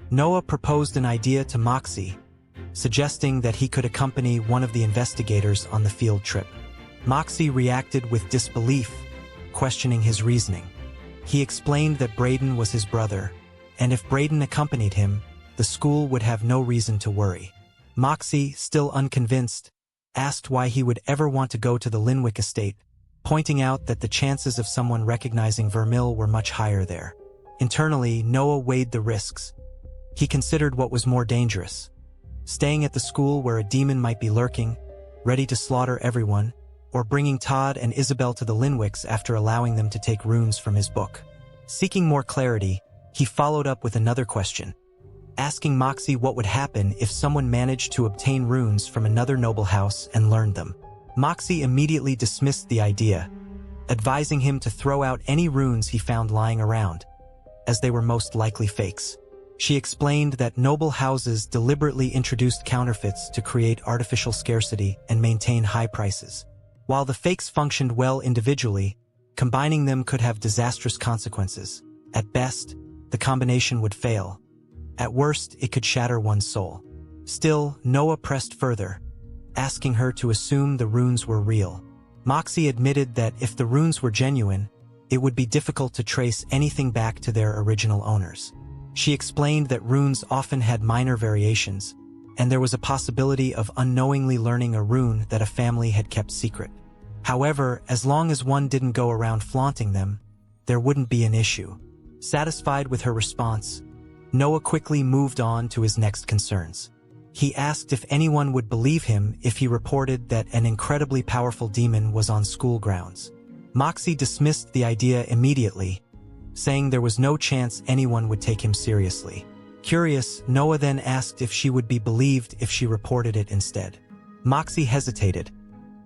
Noah proposed an idea to Moxie, suggesting that he could accompany one of the investigators on the field trip. Moxie reacted with disbelief, questioning his reasoning. He explained that Braden was his brother, and if Braden accompanied him, the school would have no reason to worry. Moxie, still unconvinced, asked why he would ever want to go to the Linwick estate, pointing out that the chances of someone recognizing Vermil were much higher there. Internally, Noah weighed the risks. He considered what was more dangerous: staying at the school where a demon might be lurking, ready to slaughter everyone, or bringing Todd and Isabel to the Linwicks after allowing them to take runes from his book. Seeking more clarity, he followed up with another question, asking Moxie what would happen if someone managed to obtain runes from another noble house and learned them. Moxie immediately dismissed the idea, advising him to throw out any runes he found lying around, as they were most likely fakes. She explained that noble houses deliberately introduced counterfeits to create artificial scarcity and maintain high prices. While the fakes functioned well individually, combining them could have disastrous consequences. At best, the combination would fail. At worst, it could shatter one's soul. Still, Noah pressed further, asking her to assume the runes were real. Moxie admitted that if the runes were genuine, it would be difficult to trace anything back to their original owners. She explained that runes often had minor variations, and there was a possibility of unknowingly learning a rune that a family had kept secret. However, as long as one didn't go around flaunting them, there wouldn't be an issue. Satisfied with her response, Noah quickly moved on to his next concerns. He asked if anyone would believe him if he reported that an incredibly powerful demon was on school grounds. Moxie dismissed the idea immediately, saying there was no chance anyone would take him seriously. Curious, Noah then asked if she would be believed if she reported it instead. Moxie hesitated,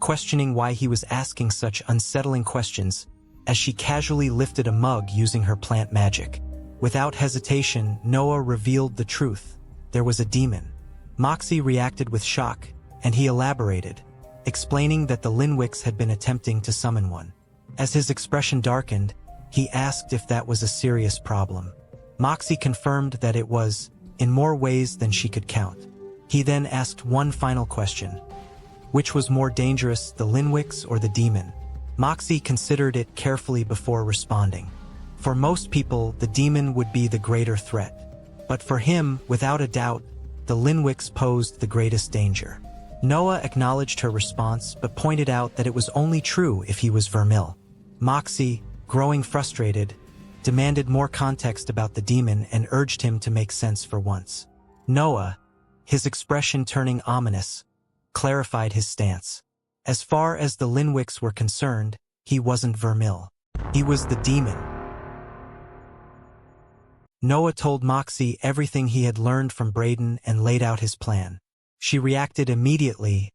questioning why he was asking such unsettling questions, as she casually lifted a mug using her plant magic. Without hesitation, Noah revealed the truth. There was a demon. Moxie reacted with shock, and he elaborated, explaining that the Linwicks had been attempting to summon one. As his expression darkened, he asked if that was a serious problem. Moxie confirmed that it was, in more ways than she could count. He then asked one final question. Which was more dangerous, the Linwicks or the demon? Moxie considered it carefully before responding. For most people, the demon would be the greater threat. But for him, without a doubt, the Linwicks posed the greatest danger. Noah acknowledged her response but pointed out that it was only true if he was Vermil. Moxie, growing frustrated, demanded more context about the demon and urged him to make sense for once. Noah, his expression turning ominous, clarified his stance. As far as the Linwicks were concerned, he wasn't Vermil. He was the demon. Noah told Moxie everything he had learned from Braden and laid out his plan. She reacted immediately,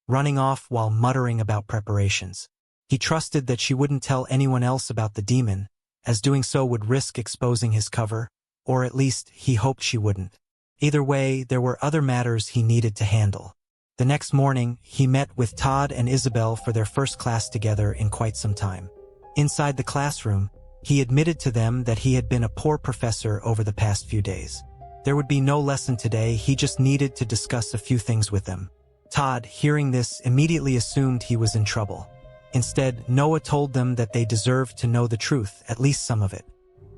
running off while muttering about preparations. He trusted that she wouldn't tell anyone else about the demon, as doing so would risk exposing his cover, or at least he hoped she wouldn't. Either way, there were other matters he needed to handle. The next morning, he met with Todd and Isabel for their first class together in quite some time. Inside the classroom, he admitted to them that he had been a poor professor over the past few days. There would be no lesson today, he just needed to discuss a few things with them. Todd, hearing this, immediately assumed he was in trouble. Instead, Noah told them that they deserved to know the truth, at least some of it.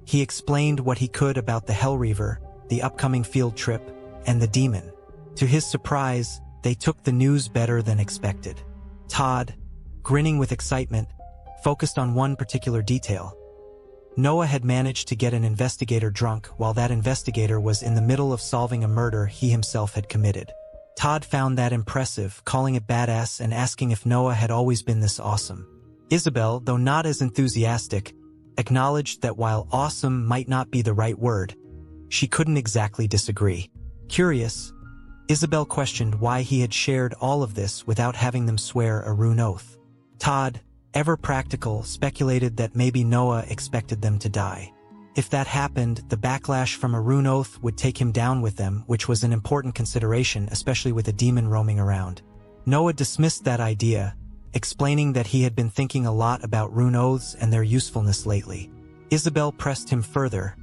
He explained what he could about the Hellreaver, the upcoming field trip, and the demon. To his surprise, they took the news better than expected. Todd, grinning with excitement, focused on one particular detail. Noah had managed to get an investigator drunk while that investigator was in the middle of solving a murder he himself had committed. Todd found that impressive, calling it badass and asking if Noah had always been this awesome. Isabel, though not as enthusiastic, acknowledged that while awesome might not be the right word, she couldn't exactly disagree. Curious, Isabel questioned why he had shared all of this without having them swear a rune oath. Todd, ever practical, speculated that maybe Noah expected them to die. If that happened, the backlash from a rune oath would take him down with them, which was an important consideration, especially with a demon roaming around. Noah dismissed that idea, explaining that he had been thinking a lot about rune oaths and their usefulness lately. Isabel pressed him further,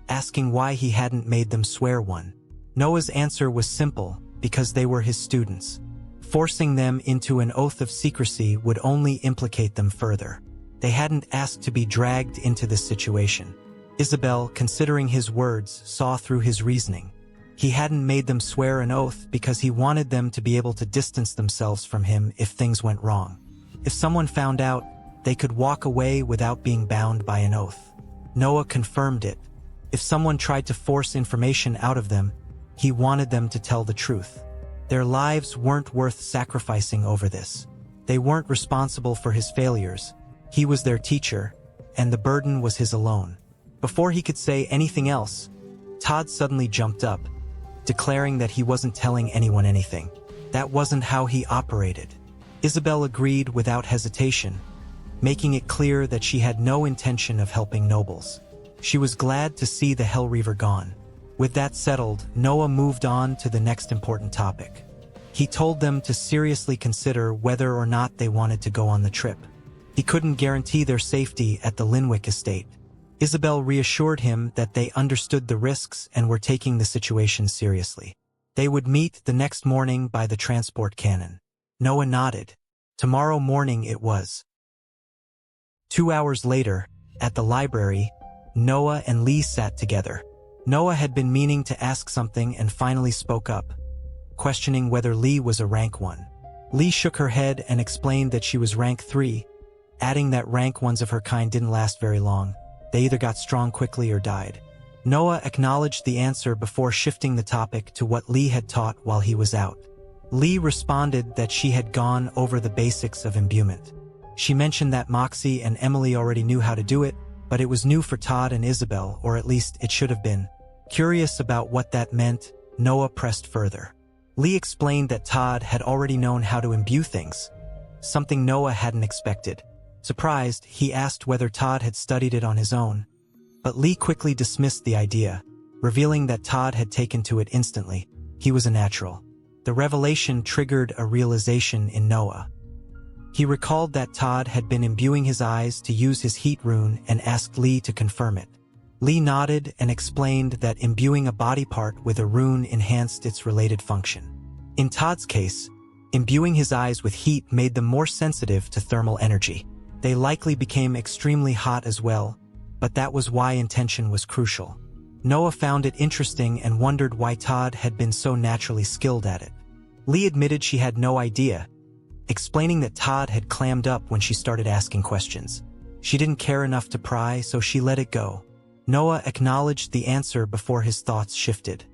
asking why he hadn't made them swear one. Noah's answer was simple: because they were his students. Forcing them into an oath of secrecy would only implicate them further. They hadn't asked to be dragged into this situation. Isabel, considering his words, saw through his reasoning. He hadn't made them swear an oath because he wanted them to be able to distance themselves from him if things went wrong. If someone found out, they could walk away without being bound by an oath. Noah confirmed it. If someone tried to force information out of them, he wanted them to tell the truth. Their lives weren't worth sacrificing over this. They weren't responsible for his failures. He was their teacher, and the burden was his alone. Before he could say anything else, Todd suddenly jumped up, declaring that he wasn't telling anyone anything. That wasn't how he operated. Isabel agreed without hesitation, making it clear that she had no intention of helping nobles. She was glad to see the Hellreaver gone. With that settled, Noah moved on to the next important topic. He told them to seriously consider whether or not they wanted to go on the trip. He couldn't guarantee their safety at the Linwick estate. Isabel reassured him that they understood the risks and were taking the situation seriously. They would meet the next morning by the transport cannon. Noah nodded. Tomorrow morning it was. 2 hours later, at the library, Noah and Lee sat together. Noah had been meaning to ask something and finally spoke up, questioning whether Lee was a rank 1. Lee shook her head and explained that she was rank 3, adding that rank 1s of her kind didn't last very long. They either got strong quickly or died. Noah acknowledged the answer before shifting the topic to what Lee had taught while he was out. Lee responded that she had gone over the basics of imbuement. She mentioned that Moxie and Emily already knew how to do it, but it was new for Todd and Isabel, or at least it should have been. Curious about what that meant, Noah pressed further. Lee explained that Todd had already known how to imbue things, something Noah hadn't expected. Surprised, he asked whether Todd had studied it on his own, but Lee quickly dismissed the idea, revealing that Todd had taken to it instantly. He was a natural. The revelation triggered a realization in Noah. He recalled that Todd had been imbuing his eyes to use his heat rune and asked Lee to confirm it. Lee nodded and explained that imbuing a body part with a rune enhanced its related function. In Todd's case, imbuing his eyes with heat made them more sensitive to thermal energy. They likely became extremely hot as well, but that was why intention was crucial. Noah found it interesting and wondered why Todd had been so naturally skilled at it. Lee admitted she had no idea, explaining that Todd had clammed up when she started asking questions. She didn't care enough to pry, so she let it go. Noah acknowledged the answer before his thoughts shifted.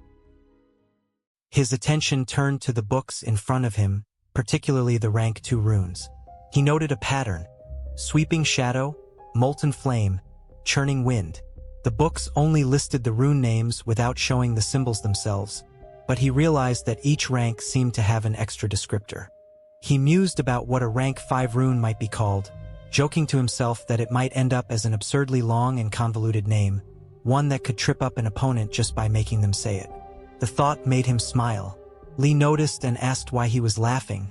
His attention turned to the books in front of him, particularly the rank 2 runes. He noted a pattern: sweeping shadow, molten flame, churning wind. The books only listed the rune names without showing the symbols themselves, but he realized that each rank seemed to have an extra descriptor. He mused about what a rank 5 rune might be called, joking to himself that it might end up as an absurdly long and convoluted name, one that could trip up an opponent just by making them say it. The thought made him smile. Lee noticed and asked why he was laughing,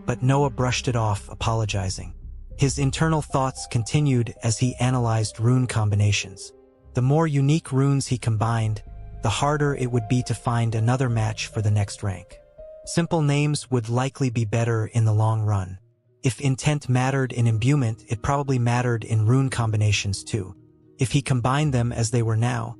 but Noah brushed it off, apologizing. His internal thoughts continued as he analyzed rune combinations. The more unique runes he combined, the harder it would be to find another match for the next rank. Simple names would likely be better in the long run. If intent mattered in imbuement, it probably mattered in rune combinations too. If he combined them as they were now,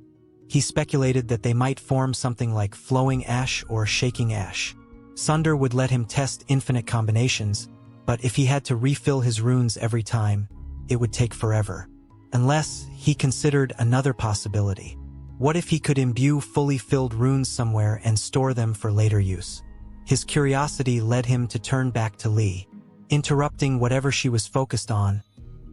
he speculated that they might form something like Flowing Ash or Shaking Ash. Sunder would let him test infinite combinations, but if he had to refill his runes every time, it would take forever. Unless he considered another possibility. What if he could imbue fully filled runes somewhere and store them for later use? His curiosity led him to turn back to Lee. Interrupting whatever she was focused on,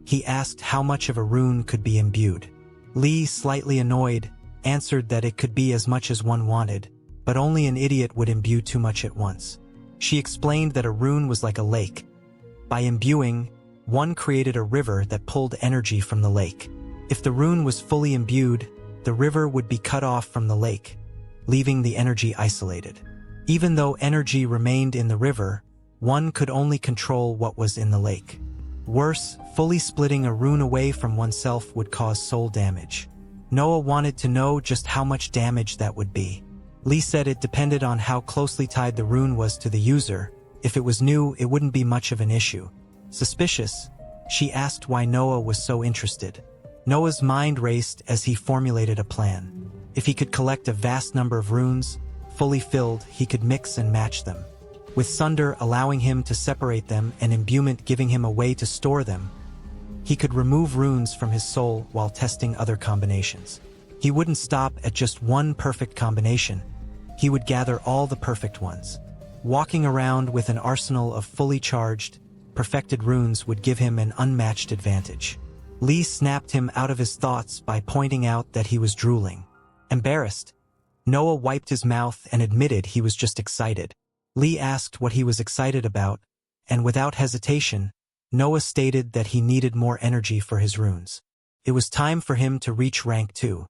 he asked how much of a rune could be imbued. Lee, slightly annoyed, answered that it could be as much as one wanted, but only an idiot would imbue too much at once. She explained that a rune was like a lake. By imbuing, one created a river that pulled energy from the lake. If the rune was fully imbued, the river would be cut off from the lake, leaving the energy isolated. Even though energy remained in the river, one could only control what was in the lake. Worse, fully splitting a rune away from oneself would cause soul damage. Noah wanted to know just how much damage that would be. Lee said it depended on how closely tied the rune was to the user. If it was new, it wouldn't be much of an issue. Suspicious, she asked why Noah was so interested. Noah's mind raced as he formulated a plan. If he could collect a vast number of runes, fully filled, he could mix and match them. With Sunder allowing him to separate them and imbuement giving him a way to store them, he could remove runes from his soul while testing other combinations. He wouldn't stop at just one perfect combination. He would gather all the perfect ones. Walking around with an arsenal of fully charged, perfected runes would give him an unmatched advantage. Lee snapped him out of his thoughts by pointing out that he was drooling. Embarrassed, Noah wiped his mouth and admitted he was just excited. Lee asked what he was excited about, and without hesitation, Noah stated that he needed more energy for his runes. It was time for him to reach rank 2.